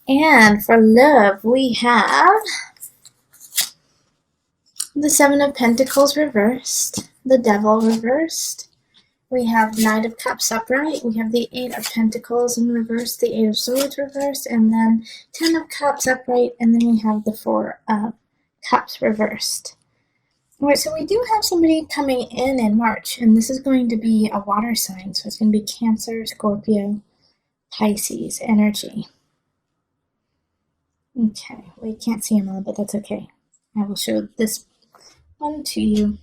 And for love, we have the Seven of Pentacles reversed, the Devil reversed. We have Knight of Cups upright. We have the Eight of Pentacles in reverse, the Eight of Swords reversed, and then Ten of Cups upright, and then we have the Four of Cups reversed. All right, so we do have somebody coming in March, and this is going to be a water sign, so it's going to be Cancer, Scorpio, Pisces energy. Okay, we can't see them all, but that's okay. I will show this one to you.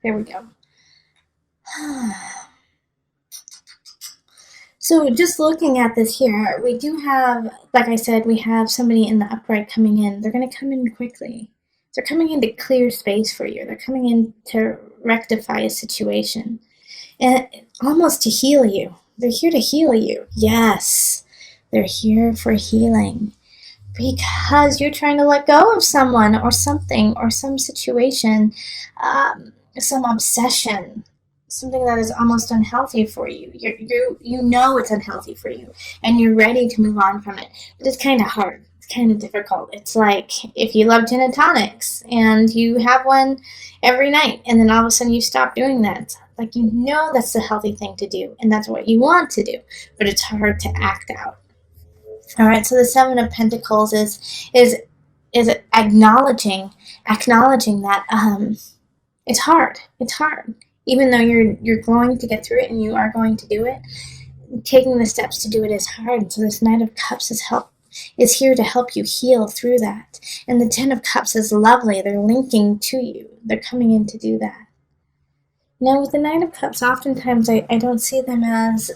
There we go. So just looking at this here, we do have, like I said, we have somebody in the upright coming in. They're going to come in quickly. They're coming in to clear space for you. They're coming in to rectify a situation and almost to heal you. They're here to heal you. Yes, they're here for healing because you're trying to let go of someone or something or some situation, some obsession, something that is almost unhealthy for you. You know it's unhealthy for you, and you're ready to move on from it. But it's kind of hard. It's kind of difficult. It's like if you love gin and tonics and you have one every night, and then all of a sudden you stop doing that. Like, you know that's the healthy thing to do, and that's what you want to do, but it's hard to act out. All right, so the Seven of Pentacles is acknowledging that it's hard. It's hard. Even though you're going to get through it and you are going to do it, taking the steps to do it is hard. So this Knight of Cups is here to help you heal through that. And the Ten of Cups is lovely. They're linking to you. They're coming in to do that. Now with the Knight of Cups, oftentimes I don't see them as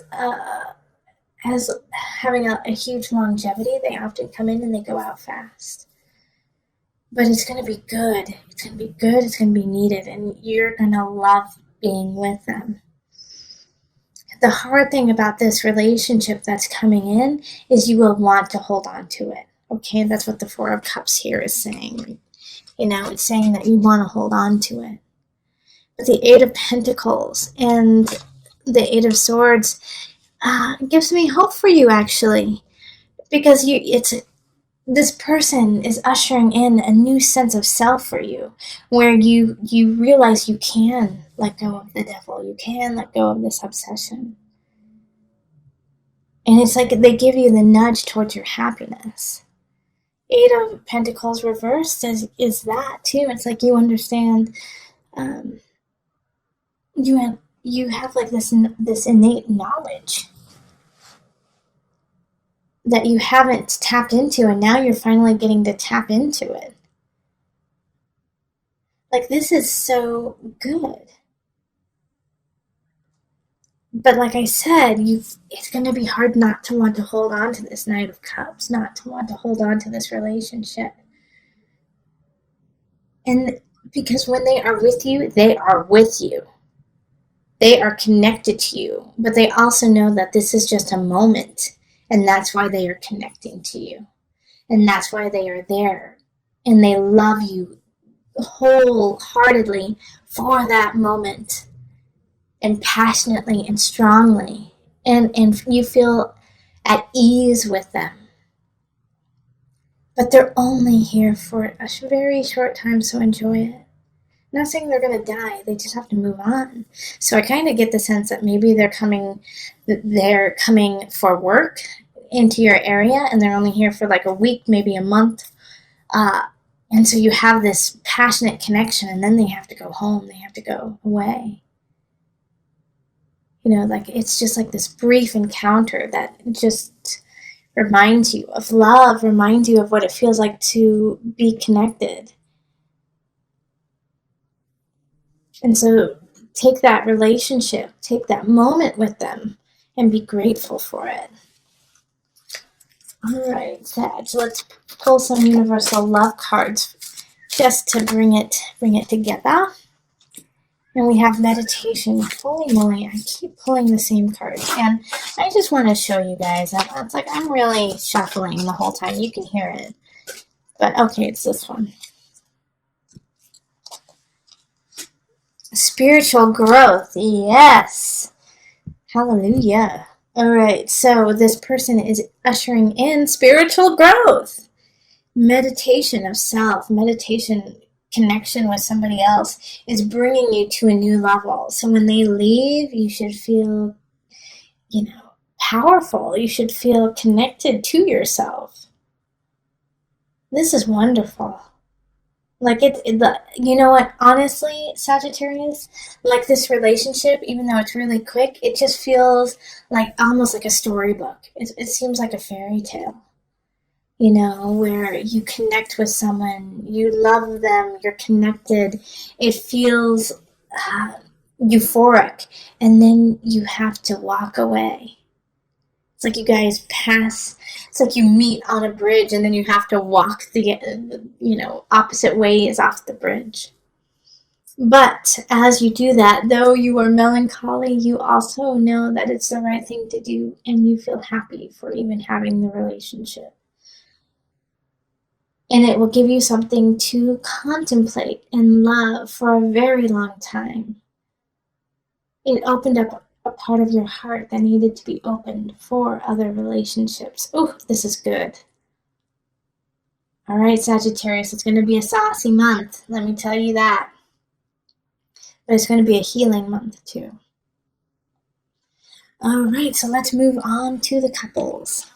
having a huge longevity. They often come in and they go out fast. But it's going to be good. It's going to be good. It's going to be needed. And you're going to love being with them. The hard thing about this relationship that's coming in is you will want to hold on to it. Okay, that's what the Four of Cups here is saying. You know, it's saying that you want to hold on to it. But the Eight of Pentacles and the Eight of Swords gives me hope for you, actually. Because this person is ushering in a new sense of self for you, where you realize you can let go of the devil. You can let go of this obsession. And it's like they give you the nudge towards your happiness. Eight of Pentacles reversed is that too. It's like you understand, you have like this innate knowledge that you haven't tapped into, and now you're finally getting to tap into it. Like, this is so good. But like I said, it's going to be hard not to want to hold on to this Knight of Cups, not to want to hold on to this relationship. And because when they are with you, they are with you. They are connected to you, but they also know that this is just a moment. And that's why they are connecting to you. And that's why they are there. And they love you wholeheartedly for that moment. And passionately and strongly. And you feel at ease with them. But they're only here for a very short time, so enjoy it. I'm not saying they're going to die. They just have to move on. So I kind of get the sense that maybe they're coming for work into your area, and they're only here for like a week, maybe a month. And so you have this passionate connection, and then they have to go home. They have to go away. You know, like it's just like this brief encounter that just reminds you of love, reminds you of what it feels like to be connected. And so take that relationship, take that moment with them, and be grateful for it. All right, Sag, let's pull some universal love cards just to bring it together. And we have meditation. Holy moly, I keep pulling the same cards. And I just want to show you guys. It's like I'm really shuffling the whole time. You can hear it. But okay, it's this one. Spiritual growth. Yes. Hallelujah. All right, so this person is ushering in spiritual growth, meditation of self, meditation, connection with somebody else is bringing you to a new level. So when they leave, you should feel, powerful. You should feel connected to yourself. This is wonderful. Like you know what? Honestly, Sagittarius, like this relationship, even though it's really quick, it just feels like almost like a storybook. It seems like a fairy tale, where you connect with someone, you love them, you're connected. It feels uh, euphoric, and then you have to walk away. It's like you guys pass. It's like you meet on a bridge, and then you have to walk the opposite ways off the bridge. But as you do that, though you are melancholy, you also know that it's the right thing to do, and you feel happy for even having the relationship. And it will give you something to contemplate and love for a very long time. It opened up a part of your heart that needed to be opened for other relationships. Oh, this is good. All right, Sagittarius, it's going to be a saucy month. Let me tell you that. But it's going to be a healing month, too. All right, so let's move on to the couples.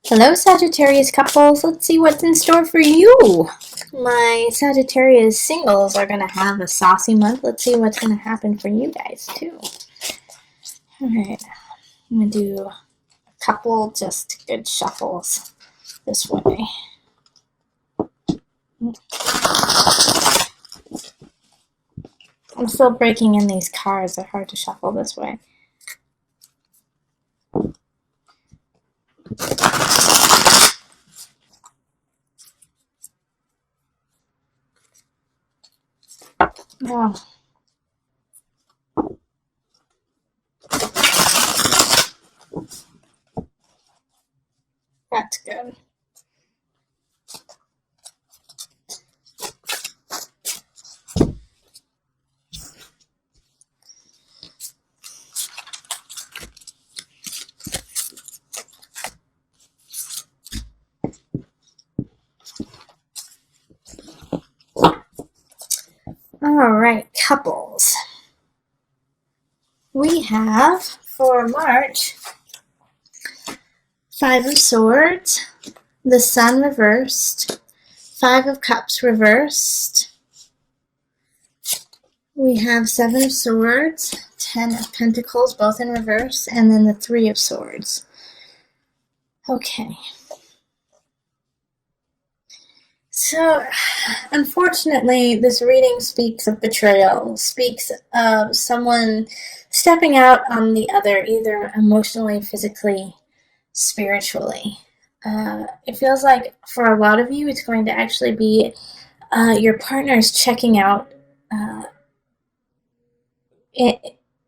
Hello, Sagittarius couples. Let's see what's in store for you. My Sagittarius singles are going to have a saucy month. Let's see what's going to happen for you guys, too. All right, I'm going to do a couple just good shuffles this way. I'm still breaking in these cards. They're hard to shuffle this way. Oh. That's good. All right, couples. We have, for March, 5 of Swords, the Sun reversed, 5 of Cups reversed. We have 7 of Swords, 10 of Pentacles, both in reverse, and then the 3 of Swords. Okay. So, unfortunately, this reading speaks of betrayal, speaks of someone stepping out on the other, either emotionally, physically, spiritually. It feels like for a lot of you, it's going to actually be your partner's checking out,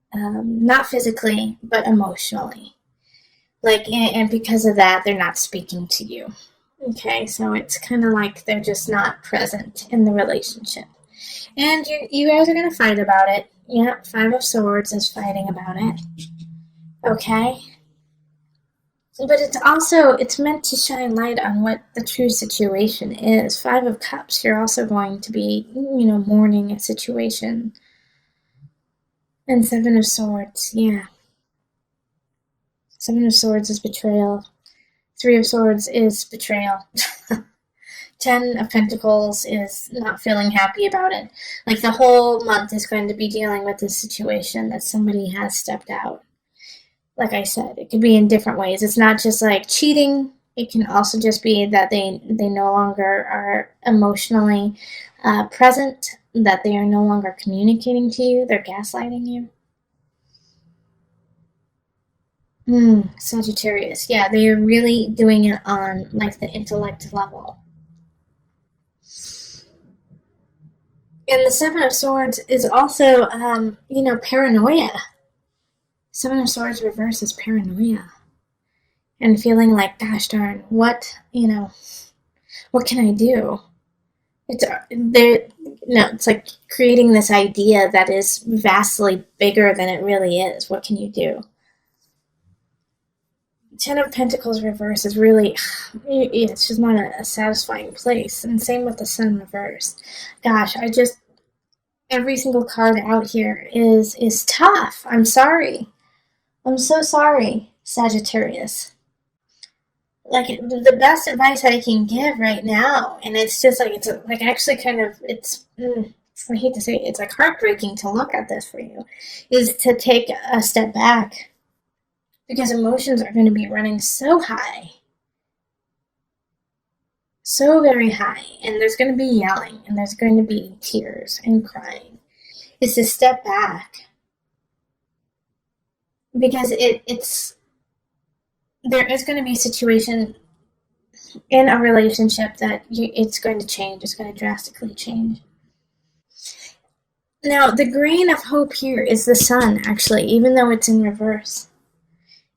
not physically, but emotionally. And because of that, they're not speaking to you. Okay, so it's kind of like they're just not present in the relationship. And you guys are going to fight about it. Yeah, 5 of Swords is fighting about it. Okay? But it's meant to shine light on what the true situation is. 5 of Cups, you're also going to be, mourning a situation. And 7 of Swords, yeah. 7 of Swords is betrayal. 3 of Swords is betrayal. 10 of Pentacles is not feeling happy about it. Like the whole month is going to be dealing with this situation that somebody has stepped out. Like I said, it could be in different ways. It's not just like cheating. It can also just be that they no longer are emotionally present, that they are no longer communicating to you. They're gaslighting you. Sagittarius. Yeah, they are really doing it on like the intellect level. And the 7 of Swords is also, paranoia. 7 of Swords reverse is paranoia. And feeling like, gosh darn, what can I do? It's like creating this idea that is vastly bigger than it really is. What can you do? Ten of Pentacles reverse is really, it's just not a satisfying place. And same with the Sun reverse. Gosh, every single card out here is tough. I'm sorry. I'm so sorry, Sagittarius. Like, the best advice I can give right now, and it's just like, it's like actually kind of, I hate to say it, it's like heartbreaking to look at this for you, is to take a step back, because emotions are going to be running so high, so very high, and there's going to be yelling, and there's going to be tears and crying. Is to step back, because there is going to be a situation in a relationship that it's going to change. It's going to drastically change. Now, the grain of hope here is the Sun, actually, even though it's in reverse.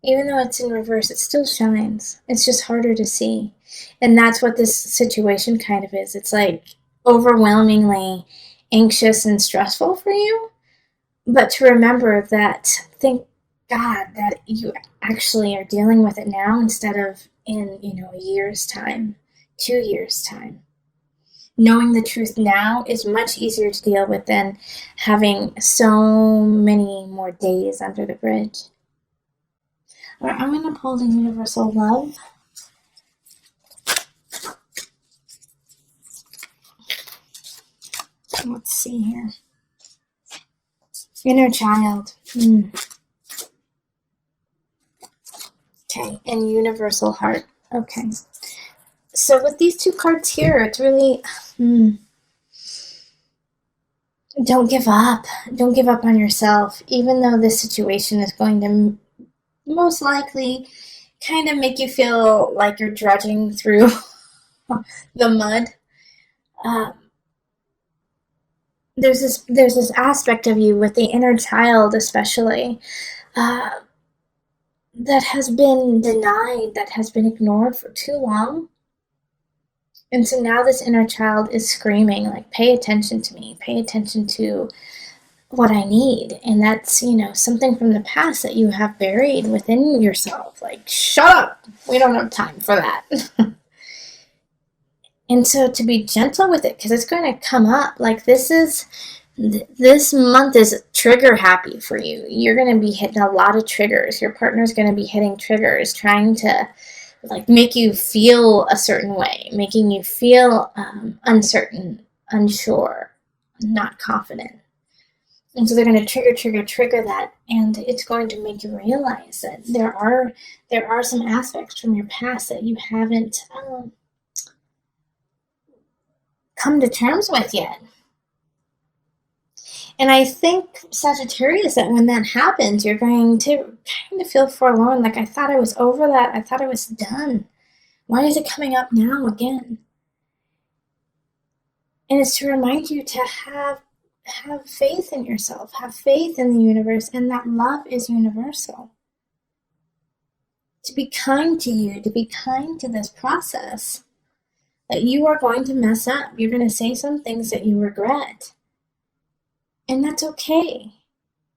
Even though it's in reverse, it still shines. It's just harder to see. And that's what this situation kind of is. It's like overwhelmingly anxious and stressful for you. But to remember that, thank God that you actually are dealing with it now instead of in, a year's time, 2 years' time. Knowing the truth now is much easier to deal with than having so many more days under the bridge. All right, I'm going to pull the Universal Love. Let's see here. Inner child. Okay, and Universal Heart. Okay. So with these two cards here, it's really, don't give up. Don't give up on yourself, even though this situation is going to most likely kind of make you feel like you're drudging through the mud. There's this aspect of you with the inner child, especially, that has been denied, that has been ignored for too long. And so now this inner child is screaming, like, pay attention to me, pay attention to what I need. And that's, something from the past that you have buried within yourself. Like, shut up! We don't have time for that. And so to be gentle with it, because it's going to come up. Like, this month is trigger happy for you. You're going to be hitting a lot of triggers. Your partner's going to be hitting triggers, trying to make you feel a certain way, making you feel uncertain, unsure, not confident. And so they're going to trigger that, and it's going to make you realize that there are some aspects from your past that you haven't come to terms with yet. And I think, Sagittarius, that when that happens, you're going to kind of feel forlorn. Like, I thought I was over that. I thought I was done. Why is it coming up now again? And it's to remind you to have faith in yourself, have faith in the universe, and that love is universal. To be kind to you, to be kind to this process. That you are going to mess up. You're going to say some things that you regret. And that's okay.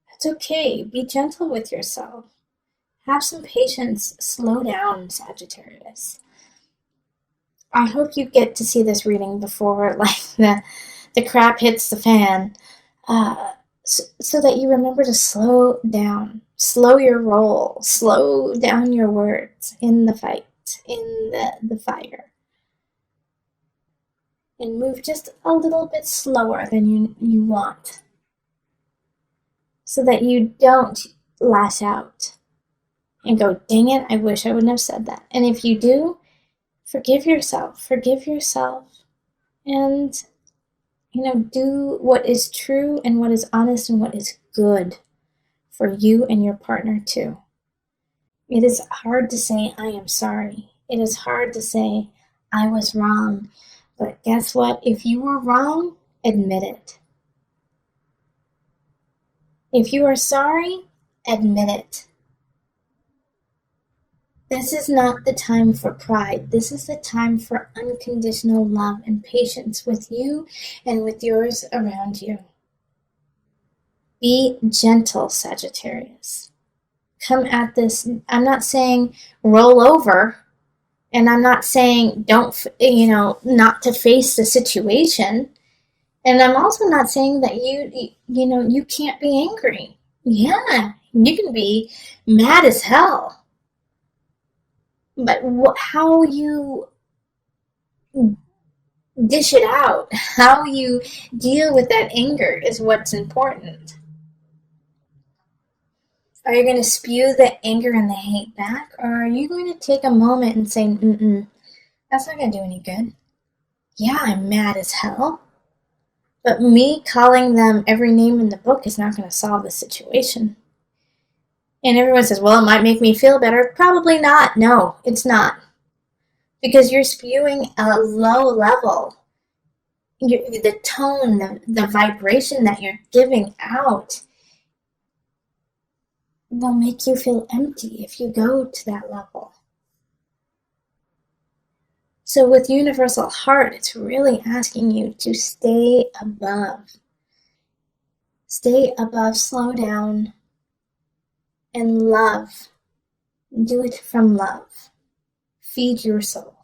That's okay. Be gentle with yourself. Have some patience. Slow down, Sagittarius. I hope you get to see this reading before the crap hits the fan, so that you remember to slow down. Slow your roll. Slow down your words in the fight, in the fire. And move just a little bit slower than you want, so that you don't lash out and go, dang it, I wish I wouldn't have said that. And if you do, forgive yourself, and, do what is true and what is honest and what is good for you and your partner too. It is hard to say, I am sorry. It is hard to say, I was wrong. But guess what? If you were wrong, admit it. If you are sorry, admit it. This is not the time for pride. This is the time for unconditional love and patience with you and with yours around you. Be gentle, Sagittarius. come at this. I'm not saying roll over, and I'm not saying don't, not to face the situation. And I'm also not saying that you can't be angry. Yeah, you can be mad as hell. But how you dish it out, how you deal with that anger is what's important. Are you going to spew the anger and the hate back? Or are you going to take a moment and say, that's not going to do any good? Yeah, I'm mad as hell. But me calling them every name in the book is not going to solve the situation. And everyone says, well, it might make me feel better. Probably not. No, it's not. Because you're spewing a low level. The tone, the vibration that you're giving out will make you feel empty if you go to that level. So with Universal Heart, it's really asking you to stay above. Stay above, slow down, and love. Do it from love. Feed your soul.